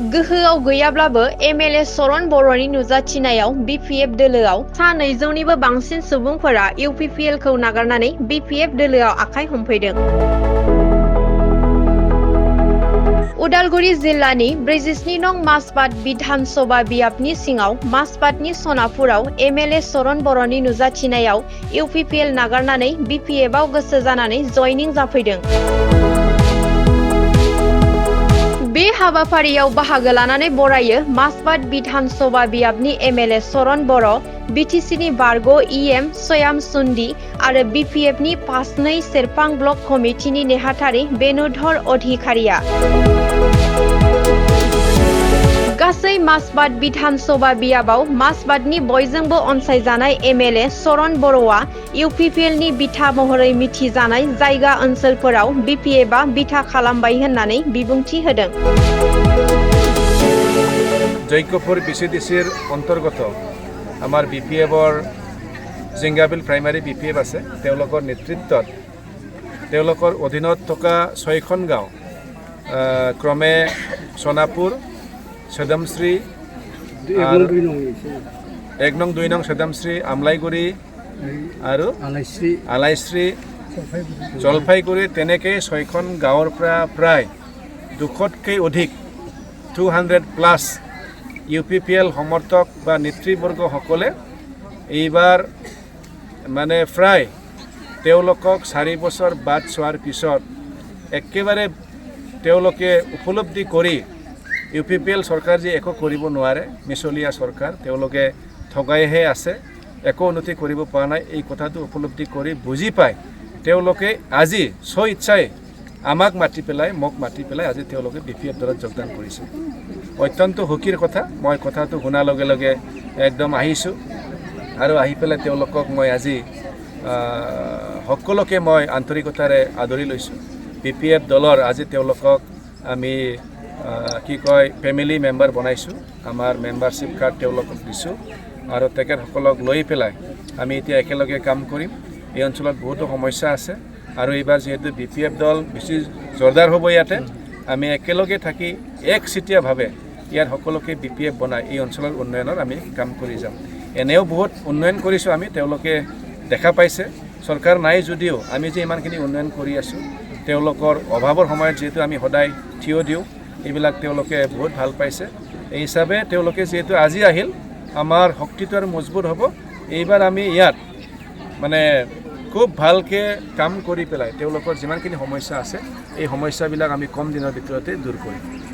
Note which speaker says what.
Speaker 1: गोहोआव गैयाब्लाबो एमएलए सरन बर'नि नुजाथिनायाव बिपिएफ दोलोआव सा 200निबो बांसिन सुबुंफोरा इउपिपिएलखौ नागारनानै बिपिएफ दोलोआव आखाइ हमफैदों। उदालगुरि जिल्लानि 47 नं माजबाद बिधान सभा बियाबनि सिङाव माजबादनि सनापुराव एमएलए सरन बर'नि नुजाथिनायाव इउपिपिएल नागारनानै बिपिएफआव गोसो जानानै जयनिं जाफैदों। बे हाबाफारियाव बाहागो लानानै बरायो माजबाद बिधान सभा बियाबनि एमएलए सरन बर', बिटिसिनि बारग' इएम सयाम सुन्दी आरो बिपिएफनि 5-2 सेरफां ब्लक कमिटिनि नेहाथारि बेनुधर अधिकारिया। गासै माजबाद बिधान सभा बियाबाव माजबादनि बयजोंबो अनसायजानाय एमएलए सरन बर'आ इउपिपिएलनि बिथा महरै मिथिजानाय जायगा ओनसोलफोराव बिपिएफआ बिथा खालामबाय होननानै बिबुंथि होदों।
Speaker 2: जयकपुर बिसिडिसिर অন্তৰ্গত আমাৰ বিপিএফৰ জিংগাবিল প্ৰাইমাৰী বিপিএফ আছে। তেওঁলোকৰ নেতৃত্বত তেওঁলোকৰ অধীনত থকা 6খন গাঁও ক্ৰমে সোনাপুৰ, সদমশ্ৰী, 1 নং 2 নং সদমশ্ৰী, আমলাইগুৰি আৰু আলাইশ্ৰী, জলপাইগুৰি তেনেকৈ 6খন গাঁৱৰ পৰা প্ৰায় 200তকৈ অধিক 200+ ইউপিপিএল সমৰ্থক বা নেতৃবৰ্গসকলে এইবাৰ মানে প্ৰায় তেওঁলোকক 4 বছৰ বাদ চোৱাৰ পিছত একেবাৰে তেওঁলোকে উপলব্ধি কৰি ইউপিপিএল চৰকাৰ যে একো কৰিব নোৱাৰে, মিছলীয়া চৰকাৰ, তেওঁলোকে ঠগাইহে আছে, একো উন্নতি কৰিব পৰা নাই, এই কথাটো উপলব্ধি কৰি বুজি পায় তেওঁলোকে আজি স্বইচ্ছাই মোক মাতি পেলাই আজি তেওঁলোকে বিপিএফ দলত যোগদান কৰিছে। অত্যন্ত সুখীৰ কথা। মই কথাটো শুনাৰ লগে লগে একদম আহিছোঁ আৰু আহি পেলাই তেওঁলোকক মই আজি সকলোকে মই আন্তৰিকতাৰে আদৰি লৈছোঁ। বিপিএফ দলৰ আজি তেওঁলোকক আমি কি কয় ফেমিলি মেম্বাৰ বনাইছোঁ। আমাৰ মেম্বাৰশ্বিপ কাৰ্ড তেওঁলোকক দিছোঁ আৰু তেখেতসকলক লৈ পেলাই আমি এতিয়া একেলগে কাম কৰিম। এই অঞ্চলত বহুতো সমস্যা আছে আৰু এইবাৰ যিহেতু বিপিএফ দল বেছি জোৰদাৰ হ'ব, ইয়াতে আমি একেলগে থাকি একচিটিয়াভাৱে ইয়াত সকলোকে বিপিএফ বনাই এই অঞ্চলৰ উন্নয়নৰ আমি কাম কৰি যাম। এনেও বহুত উন্নয়ন কৰিছোঁ আমি, তেওঁলোকে দেখা পাইছে। চৰকাৰ নাই যদিও আমি যে ইমানখিনি উন্নয়ন কৰি আছোঁ, তেওঁলোকৰ অভাৱৰ সময়ত যিহেতু আমি সদায় থিয় দিওঁ, এইবিলাক তেওঁলোকে বহুত ভাল পাইছে। এই হিচাপে তেওঁলোকে যিহেতু আজি আহিল, আমাৰ শক্তিটো আৰু মজবুত হ'ব। এইবাৰ আমি ইয়াত মানে খুব ভালকৈ কাম কৰি পেলাই তেওঁলোকৰ যিমানখিনি সমস্যা আছে এই সমস্যাবিলাক আমি কম দিনৰ ভিতৰতে দূৰ কৰিম।